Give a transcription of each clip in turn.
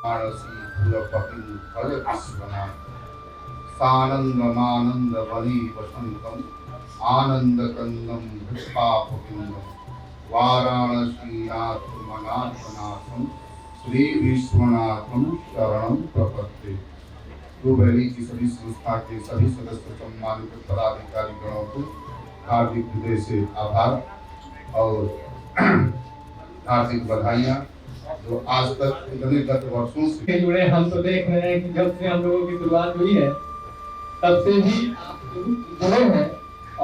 मानसी कुलपतिं भज विश्वनाथ सानंदमानंद वनी वसंतम आनंद कंदम भृष्पापविंदम वाराणसी नाथ मनाथनाथम श्री विश्वनाथम शरणम प्रपत्ति। Blue valley की सभी संस्था के सभी सदस्य सम्मानित पदाधिकारी गणों को हार्दिक हृदय से आभार और हार्दिक बधाइयाँ जो आज तक इतने गत वर्षों से जुड़े। हम तो देख रहे हैं कि जब से हम लोगों की शुरुआत हुई है तब से ही आप जुड़े हैं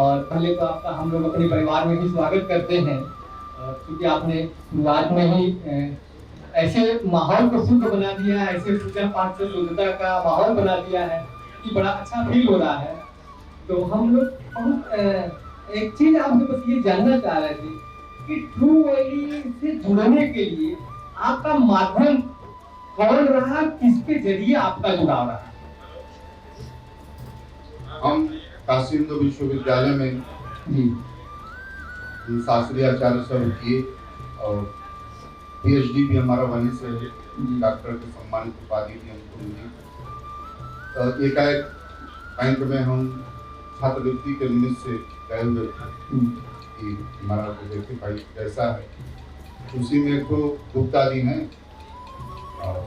और पहले तो आपका हम लोग अपने परिवार में भी स्वागत करते हैं क्योंकि आपने शुरुआत में ही ऐसे माहौल को शुद्ध बना दिया है, ऐसे पूजा पाठ से शुद्धता का माहौल बना दिया है कि बड़ा अच्छा फील हो रहा है। तो हम लोग बहुत एक चीज आपसे बस ये जानना चाह रहे थे कि ट्रू वैली से जुड़ने के लिए आपका माध्यम कौन रहा, किसके जरिए आपका जुड़ाव रहा? हम काशी हिंदू विश्वविद्यालय में शास्त्रीय आचार्य सब किए और पीएचडी भी हमारा वहीं से डॉक्टर के सम्मानित उपाधि भी हमको मिली। तो एकाएक बैंक में हम छात्रवृत्ति के निमित्त से गए हुए थे कि हमारा तो देखे भाई कैसा है। उसी में एक गुप्ता जी हैं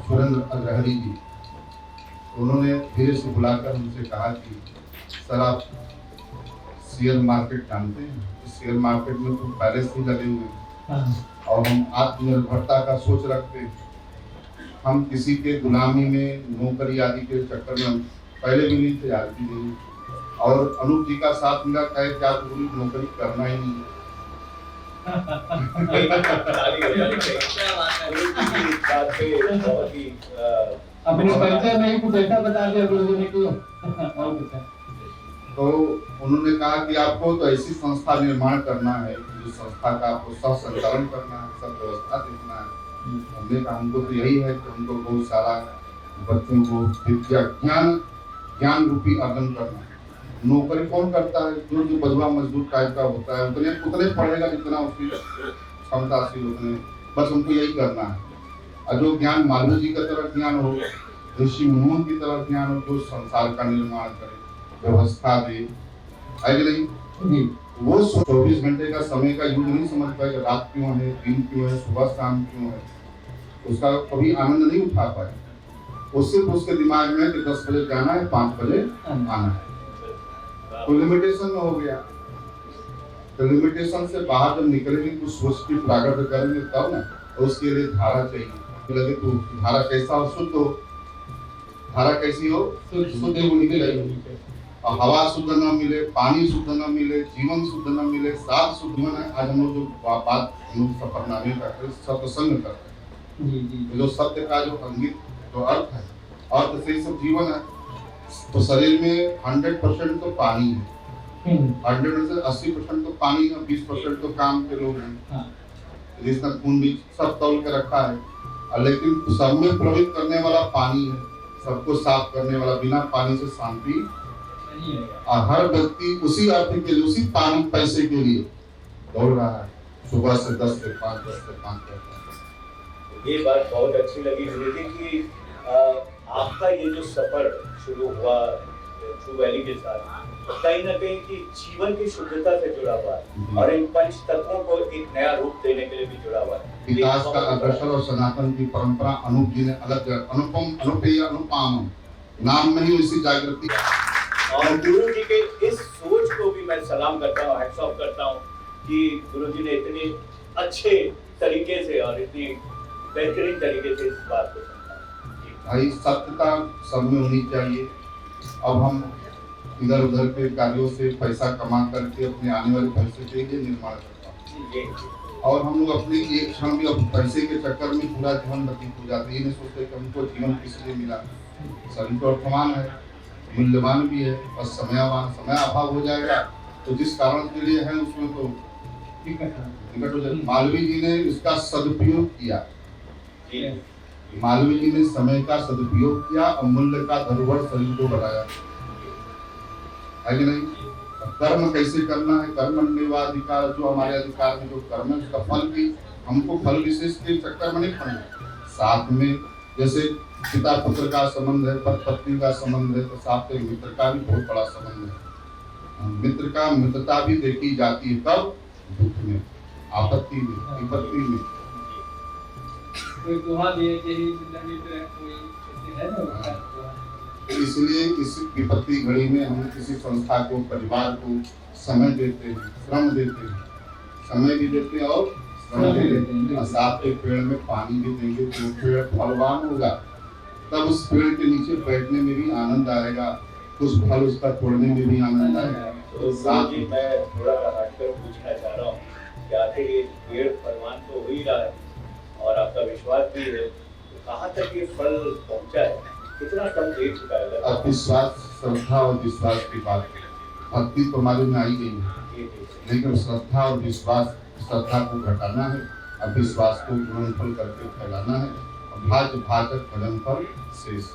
सुरेंद्र अग्रहरी जी, उन्होंने धीरे से बुलाकर हमसे कहा कि सर आप शेयर मार्केट जानते हैं, शेयर मार्केट में तो पहले से लगे हुए हैं और हम आत्मनिर्भरता का सोच रखते हैं। हम किसी के गुलामी में नौकरी आदि के चक्कर में पहले भी नहीं थे, आज भी नहीं। और अनूप जी का साथ मिला कहे क्या पूरी नौकरी करना ही नहीं। अपने परिचय में ही कुछ ऐसा बता दिया गुरुजी ने कि तो उन्होंने कहा कि आपको तो ऐसी संस्था निर्माण करना है जो संस्था का आपको सब संचालन करना है, सब व्यवस्था देखना है। हमने कहा हमको तो यही है कि हमको बहुत सारा बच्चों को विद्या ज्ञान रूपी अर्जन करना है। नौकरी कौन करता है? जो बदवा मजदूर टाइप का होता है उतने पढ़ेगा जितना उसकी क्षमता से उतने, बस हमको यही करना है। और जो ज्ञान मालवीय जी की तरह ज्ञान हो, ऋषि मुनियों की तरह ज्ञान हो, जो संसार का निर्माण करे, व्यवस्था दे, है कि नहीं? वो 24 घंटे का समय का यूज नहीं समझ पाए, रात क्यों है, दिन क्यों है, सुबह शाम क्यों है, उसका कभी आनंद नहीं उठा पाए। उससे उसके दिमाग में कि 10 बजे जाना है, 5 बजे आना है, तो लिमिटेशन में हो गया। तो लिमिटेशन से बाहर जब निकलेंगे कुछ सोच की प्रागट करेंगे तब ना, तो उसके लिए धारा चाहिए। लगे तो धारा कैसा हो? शुद्ध हो। धारा कैसी हो? शुद्ध होनी चाहिए। और हवा शुद्ध न मिले, पानी शुद्ध न मिले, जीवन शुद्ध न मिले, सात शुद्ध जीवन है। आज हम लोग जो बात सफरनामे करते हैं, सत्संग करते हैं, जो सत्य का जो अंगित जो अर्थ है, अर्थ से सब जीवन है। तो शरीर में 100% तो पानी है, 100 में से 80% तो पानी है, 20% तो काम के लोग हैं जिसका खून भी सब तौल के रखा है। लेकिन सब में प्रवेश करने वाला पानी है, सबको साफ करने वाला। बिना पानी से शांति। और हर व्यक्ति उसी अर्थ के लिए, उसी पानी पैसे के लिए दौड़ रहा है, सुबह से 10 से 5, 10 से 5 करता है। ये बात बहुत अच्छी लगी गुरुजी कि आपका ये जो सफर शुरू हुआ ट्रू वैली के साथ, कहीं ना कहीं की जीवन की शुद्धता से जुड़ा हुआ है और इन पंच तत्वों को एक नया रूप देने के लिए भी जुड़ा हुआ है। विकास का अग्रसर और सनातन की परंपरा अनूप जी ने अलग अनुपम अनुपेय अनुपाम नाम में ही इसी जागृति। और गुरु जी के इस सोच को भी मैं सलाम करता हूँ, हैट्स ऑफ करता हूँ कि गुरु जी ने इतने अच्छे तरीके से और इतनी बेहतरीन तरीके से इस बात को समझा। भाई सत्यता सब में होनी चाहिए। अब हम इधर उधर के कार्यों से पैसा कमा करके अपने आने वाले भविष्य के लिए निर्माण करता हूँ, और हम लोग अपने एक क्षण भी पैसे के चक्कर में पूरा जीवन व्यतीत हो जाते हैं। ये नहीं सोचते कि हमको जीवन किस लिए मिला। सभी तो अर्थवान है, मूल्यवान भी है, बस समय अभाव हो जाएगा तो जिस कारण के लिए है उसमें तो निकट हो जाए। मालवीय जी ने इसका सदुपयोग किया, मालवीय जी ने समय का सदुपयोग किया, अमूल्य का धरोहर शरीर को बनाया, है कि नहीं? कर्म कैसे करना है, कर्म अधिकार, जो हमारे अधिकार में जो कर्म है उसका फल भी हमको फल विशेष के चक्कर में नहीं पड़ना। साथ में जैसे पिता पुत्र का संबंध है, पति पत्नी का संबंध है, तो साथ में मित्र का भी बहुत बड़ा संबंध है। मित्र का मित्रता भी देखी जाती है कब? दुख में, आपत्ति में, विपत्ति में। कोई दुआ दिए कि जिंदगी में कोई ऐसे है ना उसका दुआ। इसलिए इस विपत्ति घड़ी में हम किसी संस्था को, परिवार को समय देते हैं, श्रम देते हैं, समय भी देते हैं और श्रम भी देते हैं। और साथ के पेड़ में पानी भी देंगे तो पेड़ फलवान होगा, तब उस पेड़ के नीचे बैठने में भी आनंद आएगा, कुछ फल उसका तोड़ने में भी आनंद आएगा। तो साथ ही मैं थोड़ा हटकर पूछना चाह रहा हूँ कि आखिर ये पेड़ फलवान तो हो ही रहा है और आपका विश्वास भी है, तो कहाँ तक ये फल पहुँचा है, कितना कम दे चुका है? अब विश्वास, श्रद्धा और विश्वास की बात है। भक्ति तो हमारे में आई गई है, लेकिन श्रद्धा और विश्वास, श्रद्धा को घटाना है और विश्वास को गुणनफल करके फैलाना है। और भाज भाजक भजन फल शेष,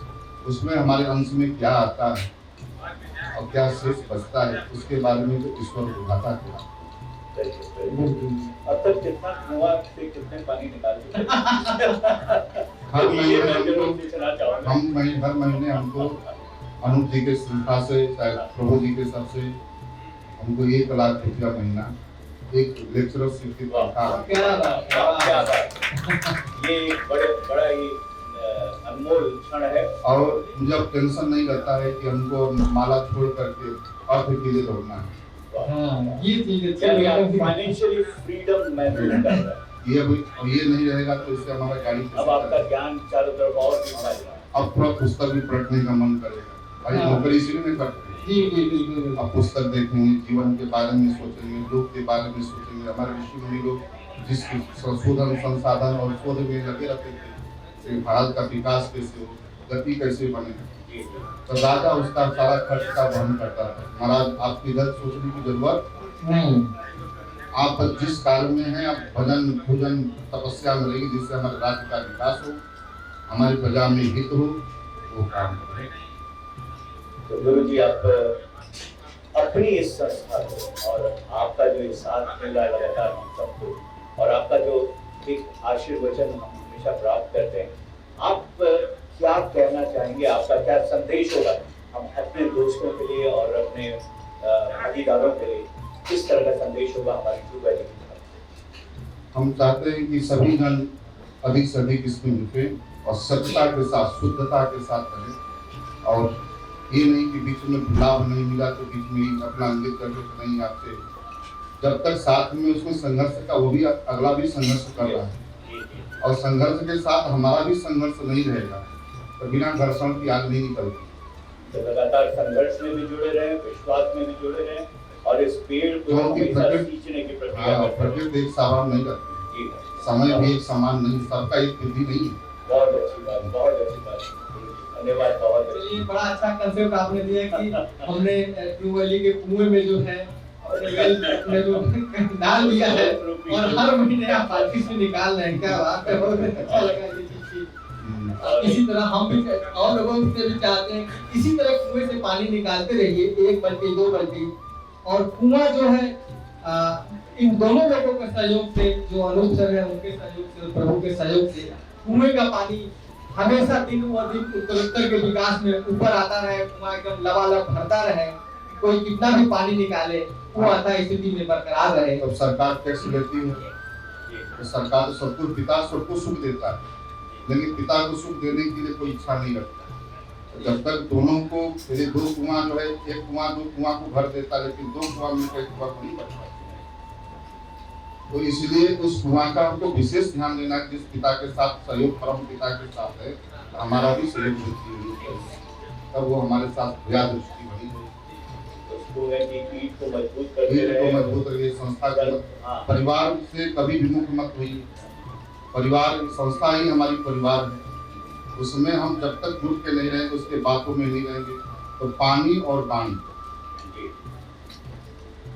उसमें हमारे अंश में क्या आता है और क्या शेष बचता है, उसके बारे में तो ईश्वर को घाटा किया। अब तक कितना कुआं से कितने पानी निकाल चुके हैं? हर ये मैं महीने जरूर पूछना चाहूंगा। हर महीने हमको अनूप जी के संस्था से, चाहे प्रभु जी के सबसे हमको 1 लाख रुपया महीना एक लेक्चरशिप की तनख्वाह। क्या बात। ये बड़ा ही अनमोल क्षण है। और मुझे अब टेंशन नहीं रहता है कि हमको माला छोड़ करके अर्थ के लिए दौड़ना है। हाँ, ये चीज यानी आप फाइनेंशियली फ्रीडम महसूस कर रहे हैं। ये नहीं रहेगा तो इससे हमारा गाड़ी अब आपका ज्ञान चारों तरफ और भी फैलेगा। अब थोड़ा पुस्तक भी पढ़ने का मन करेगा। भाई नौकरी इसलिए नहीं करते, जी। अब पुस्तक देखेंगे, जीवन के बारे में सोचेंगे, लोग के बारे में सोचेंगे। हमारे ऋषि मुनि लोग जिस संशोधन, संसाधन और शोध में लगे रहते थे, भारत का विकास कैसे हो, गति कैसे बने, तो राजा उसका सारा खर्च का वहन करता था। महाराज आपकी इधर सोचने की जरूरत नहीं, आप जिस कार्य में हैं, आप भजन पूजन तपस्या में रहिए, जिससे हमारे राज्य का विकास हो, हमारी प्रजा में हित हो, वो काम करें। तो गुरु जी, आप अपनी इस संस्था को और आपका जो ये साथ मिल रहा है लगातार हम सबको, और आपका जो एक आशीर्वचन हम हमेशा प्राप्त करते हैं, आप क्या कहना चाहेंगे? आपका क्या संदेश होगा हम अपने दोस्तों के लिए और अपने भागीदारों के लिए? किस तरह का संदेश होगा हमारी ट्रू वैली की तरफ? हम चाहते हैं कि सभी जन अधिक से अधिक इसमें जुटे और सत्यता के साथ, शुद्धता के साथ रहें। और ये नहीं कि बीच में लाभ नहीं मिला तो बीच में ही अपना इंगित करके नहीं, आपसे जब तक साथ में उसमें संघर्ष का, वो भी अगला भी संघर्ष कर रहा है और संघर्ष के साथ हमारा भी संघर्ष नहीं रहेगा तो बिना घर्षण की आग नहीं निकलती। तो लगातार संघर्ष में भी जुड़े रहे, विश्वास में भी जुड़े रहे और इस पेड़ को हमेशा सींचने की प्रक्रिया करते हैं। प्रकृति एक समान नहीं करती, समय भी एक समान नहीं, सबका एक विधि नहीं है। बहुत अच्छी बात, बहुत अच्छी बात, धन्यवाद। बहुत ये बड़ा अच्छा कंसेप्ट आपने दिया कि हमने ट्रू वैली के कुएं में जो है अपने जो डाल दिया है और हर महीने आप पार्टी से निकाल रहे हैं। क्या बात है, बहुत अच्छा लगा ये चीज। इसी तरह हम भी और लोगों से भी चाहते हैं कि इसी तरह कुएं से पानी निकालते रहिए, 1 बाल्टी 2 बाल्टी। और कुआं जो है इन दोनों लोगों के सहयोग से, जो अनूप सर है उनके सहयोग से, प्रभु के सहयोग से, कुएं का पानी हमेशा दिन व दिन उत्तरोत्तर के विकास में ऊपर आता रहे, कुआं एकदम लबालब भरता रहे। कोई कितना भी पानी निकाले, कुआं आता स्थिति में बरकरार रहे। तब सरकार टैक्स लेती है तो सरकार तो सब कुछ, पिता सबको सुख देता है, लेकिन पिता को सुख देने के लिए कोई इच्छा नहीं रखता। तो जब तक दोनों को, पहले 2 कुआं जो है, 1 कुआं 2 कुआं को भर देता, लेकिन 2 कुआं मिलकर 1 कुआं को नहीं भरता। तो इसलिए उस कुआं का हमको विशेष ध्यान देना है, जिस पिता के साथ सहयोग परम पिता के साथ है, हमारा भी सहयोग दृष्टि, तब वो हमारे साथ भया दृष्टि बनी है। ईंट को मजबूत करते रहे, संस्था का परिवार से कभी विमुख मत हुई। परिवार, संस्था ही हमारी परिवार है, उसमें हम जब तक जुट के नहीं रहेंगे, उसके बातों में नहीं रहेंगे, तो पानी और वाणी,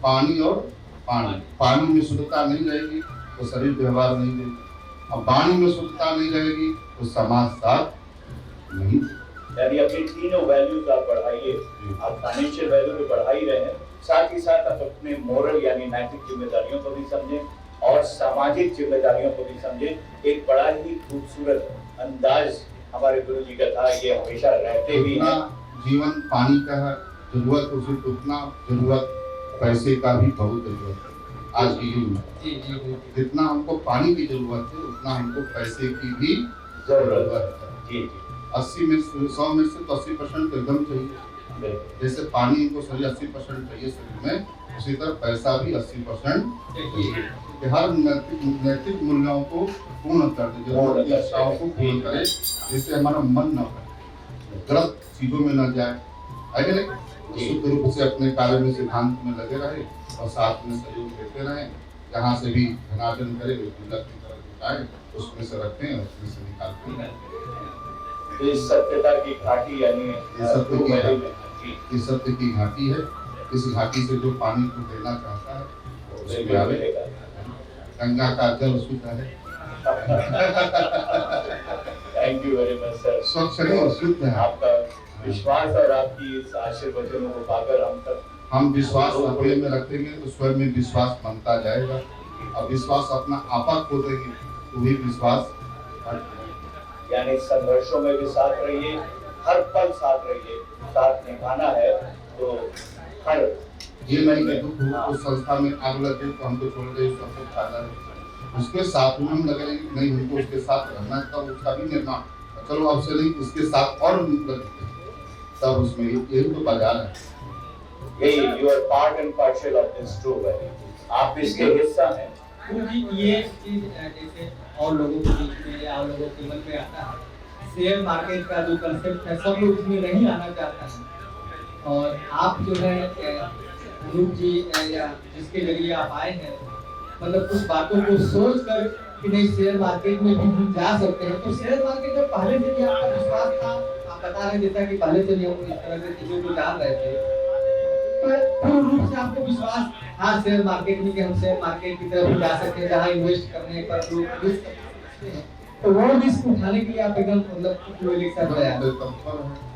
पानी और पानी में शुद्धता नहीं रहेगी तो शरीर व्यवहार नहीं देगी, अब वाणी में शुद्धता नहीं रहेगी तो समाज साथ नहीं। यानी अपनी तीनों वैल्यूज आप बढ़ाइए, आप फाइनेंशियल वैल्यू भी बढ़ा ही रहे हैं, साथ ही साथ आप अपने मोरल यानी नैतिक जिम्मेदारियों को भी समझें और सामाजिक जिम्मेदारियों को भी समझें। एक बड़ा ही खूबसूरत अंदाज हमारे गुरु जी का था, ये हमेशा रहते भी जितना हैं। जीवन पानी का है, जरूरत उसी उतना जरूरत पैसे का भी बहुत जरूरत है आज के युग में। जी जी जी जितना हमको पानी की जरूरत है उतना हमको पैसे की भी जरूरत है। है। जी 80 में से 100 में से तो 80% एकदम चाहिए। बिल्कुल। जैसे पानी को शरीर 80% चाहिए शरीर में, उसी तरह पैसा भी 80% चाहिए। कि हर नैतिक मूल्यों को पूर्ण कर दे, जरूरत की इच्छाओं को पूर्ण करे, जिससे हमारा मन न गलत चीजों में न जाए, है कि नहीं। शुद्ध रूप से अपने कार्य में सिद्धांत में लगे रहे और साथ में सहयोग देते रहे। जहाँ से भी धनार्जन करे पूजा की तरफ जुटाए, उसमें से रखें और उसमें से निकालते हैं। तो इस सत्यता की घाटी यानी ये सत्य की वैली घाटी, में, जी, ये सत्य की घाटी है। इस घाटी से जो पानी को देना चाहता है उसमें बिल्कुल आवे। मिलेगा। गंगा का जल शुद्ध है, thank you very much sir. स्वच्छ है और शुद्ध है। आपका विश्वास और आपकी इस आशीर्वचनों को पाकर हम तक हम विश्वास अपने में रखेंगे तो स्वयं में विश्वास बनता जाएगा। अब विश्वास अपना आपा खो देंगे तो भी विश्वास हट जाएगा। यानी संघर्षों में भी साथ रहिए, हर पल साथ रहिए, साथ निभाना है तो हर ये नहीं कि दुख हो उस संस्था में आग लगे तो हमको छोड़ दे, सबको फायदा है। उसके साथ में हम लगे रहेंगे, नहीं हमको उसके साथ रहना है, तब उसका भी निर्माण, चलो अब से नहीं इसके साथ और लगे, तब उसमें यही तो बाजार है। यही you are part and partial of this true valley, आप इसके हिस्सा हैं। क्योंकि ये चीज जैसे और लोगों के बीच में या और लोगों के मन में आता है, शेयर मार्केट का जो कंसेप्ट है सब लोग इसमें नहीं आना चाहता है। और आप जो है गुरु जी या जिसके जरिए आप आए हैं, मतलब कुछ बातों को सोच कर कि नहीं शेयर मार्केट में भी हम जा सकते हैं। तो शेयर मार्केट में पहले से भी आपका विश्वास था, आप बता रहे जैसा कि पहले से भी हम इस तरह से चीजों को जान रहे थे, तो पूर्ण रूप से आपको विश्वास था शेयर मार्केट में कि हम शेयर मार्केट की तरफ जा सकते हैं, जहाँ इन्वेस्ट करने पर लोग रिस्क लेते हैं। तो वो रिस्क उठाने के लिए आप एकदम मतलब कोई एक साथ गया। तत्पर है।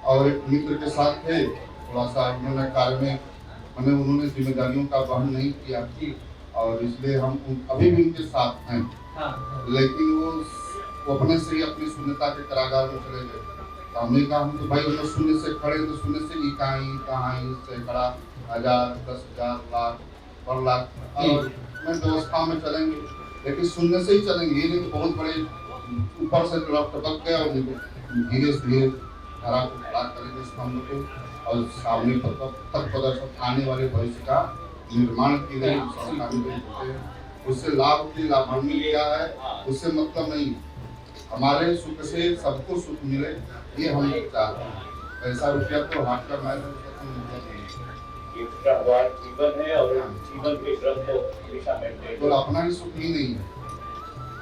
और एक मित्र के साथ थे, थोड़ा सा उन्होंने कार्य में उन्होंने जिम्मेदारियों का वहन नहीं किया और इसलिए हम अभी भी उनके साथ हैं। हाँ, लेकिन वो अपने से ही अपनी शून्यता के कारागार में चले गए। तो हमने कहा हम तो भाई हम शून्य से खड़े, तो शून्य से इकाई कहाई सैकड़ा 1000 10,000 लाख पर लाख और में व्यवस्था में चलेंगे, लेकिन शून्य से ही चलेंगे। ये नहीं तो बहुत बड़े ऊपर से टपक गए और धीरे धीरे धारा को खड़ा करेंगे स्तंभ को और सामने तक प्रदर्शन आने वाले भविष्य का निर्माण की गई संस्था में होते हैं। उससे लाभ की लाभान्वित क्या है उससे मतलब नहीं, हमारे सुख से सबको सुख मिले ये हम चाहते हैं। पैसा रुपया तो हाथ का मैल ये भगवान जीवन है और जीवन के क्रम को हमेशा मेंटेन तो अपना ही सुख ही नहीं है,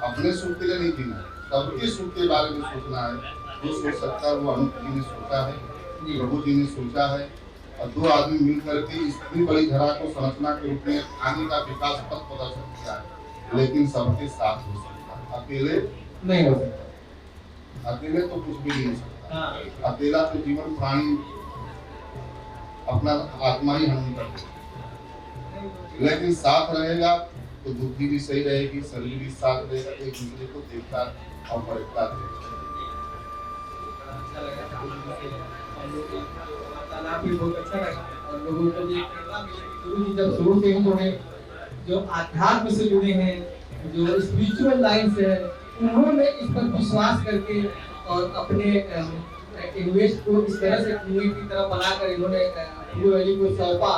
अपने सुख के लिए नहीं जीना, सबके सुख के बारे में सोचना है। जो सोच सकता है वो अनूप जी ने सोचा है, प्रभु जी ने सोचा है और दो आदमी मिलकर के इतनी बड़ी धरा को संरचना के रूप में आगे का विकास पथ प्रदर्शन किया है। लेकिन सबके साथ हो सकता है, अकेले नहीं हो सकता। अकेले तो कुछ भी नहीं हो सकता। हाँ, अकेला तो जीवन प्राणी अपना आत्मा ही हनन करते, लेकिन साथ रहेगा तो बुद्धि भी सही रहेगी, शरीर भी साथ रहेगा, एक दूसरे को देखता और परखता रहेगा। अच्छा लगा और लोग वार्तालाप भी बहुत अच्छा लगा और लोगों को भी प्रेरणा मिली कि गुरु जी जब शुरू से ही उन्होंने जो आध्यात्म से जुड़े हैं, जो स्पिरिचुअल लाइन से है, उन्होंने इस पर विश्वास करके और अपने इन्वेस्ट को इस तरह से कुएं की तरह बनाकर इन्होंने ब्लू वैली को सौंपा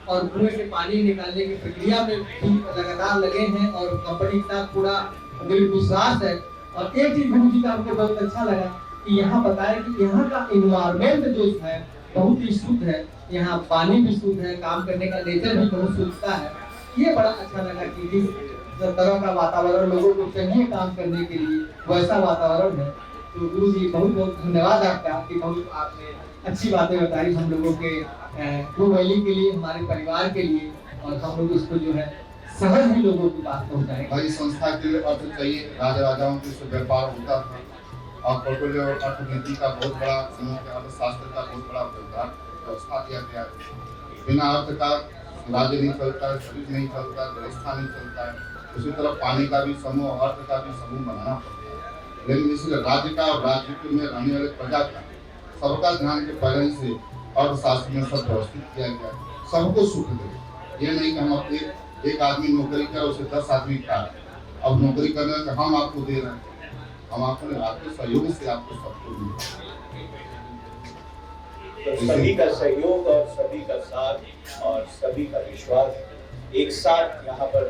और कुएं से पानी निकालने की प्रक्रिया में भी लगातार लगे हैं और कंपनी के साथ पूरा दृढ़ विश्वास है। और एक चीज गुरु जी का हमको बहुत अच्छा लगा कि यहाँ बताया कि यहाँ का इन्वायरमेंट जो है बहुत ही शुद्ध है, यहाँ पानी भी शुद्ध है, काम करने का नेचर भी बहुत शुद्धता है। ये बड़ा अच्छा लगा कि जिस तरह का वातावरण लोगों को चाहिए काम करने के लिए वैसा वातावरण है। तो गुरु जी बहुत बहुत धन्यवाद आपका कि बहुत आपने अच्छी बातें बताई हम लोगों के ब्लू वैली के लिए, हमारे परिवार के लिए, और हम लोग इसको जो है सहज भी लोगों की बात पहुँचाएंगे। भाई संस्था के लिए अर्थ चाहिए, राजा राजाओं के से व्यापार होता था और पोर्टफोलियो अर्थनीति का बहुत बड़ा अर्थशास्त्र का बहुत बड़ा व्यवस्था किया गया है। बिना अर्थ का राज्य नहीं चलता है, शरीर नहीं चलता है, व्यवस्था नहीं चलता है। उसी तरह पानी का भी समूह, अर्थ का भी समूह बनाना पड़ता है। लेकिन इसलिए राज्य का और राज्य में रहने वाले प्रजा का सबका ध्यान के पहले से अर्थशास्त्र में सब व्यवस्थित किया गया, सबको सुख दे। ये नहीं कि हम एक आदमी नौकरी करे उसे 10 आदमी का अब नौकरी करने का हम आपको दे रहे हैं, हम आपके सहयोग से आपको सबको मिले। तो सभी का सहयोग और सभी का साथ और सभी का विश्वास एक साथ यहाँ पर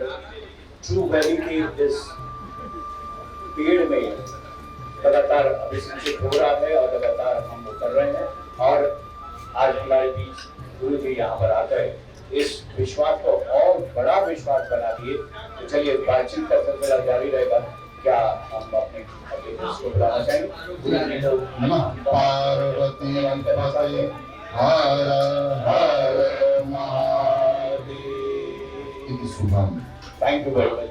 ट्रू वैली के इस पेड़ में लगातार अभिषेक हो रहा है और लगातार हम वो कर रहे हैं। और आज हमारे बीच गुरु जी यहाँ पर आकर इस विश्वास को और बड़ा विश्वास बना दिए। तो चलिए बातचीत का सिलसिला जारी रहेगा। क्या हम अपने को बुलाना चाहेंगे? नमः पार्वती पते हर हर महादेव। शुभम। Thank you very much.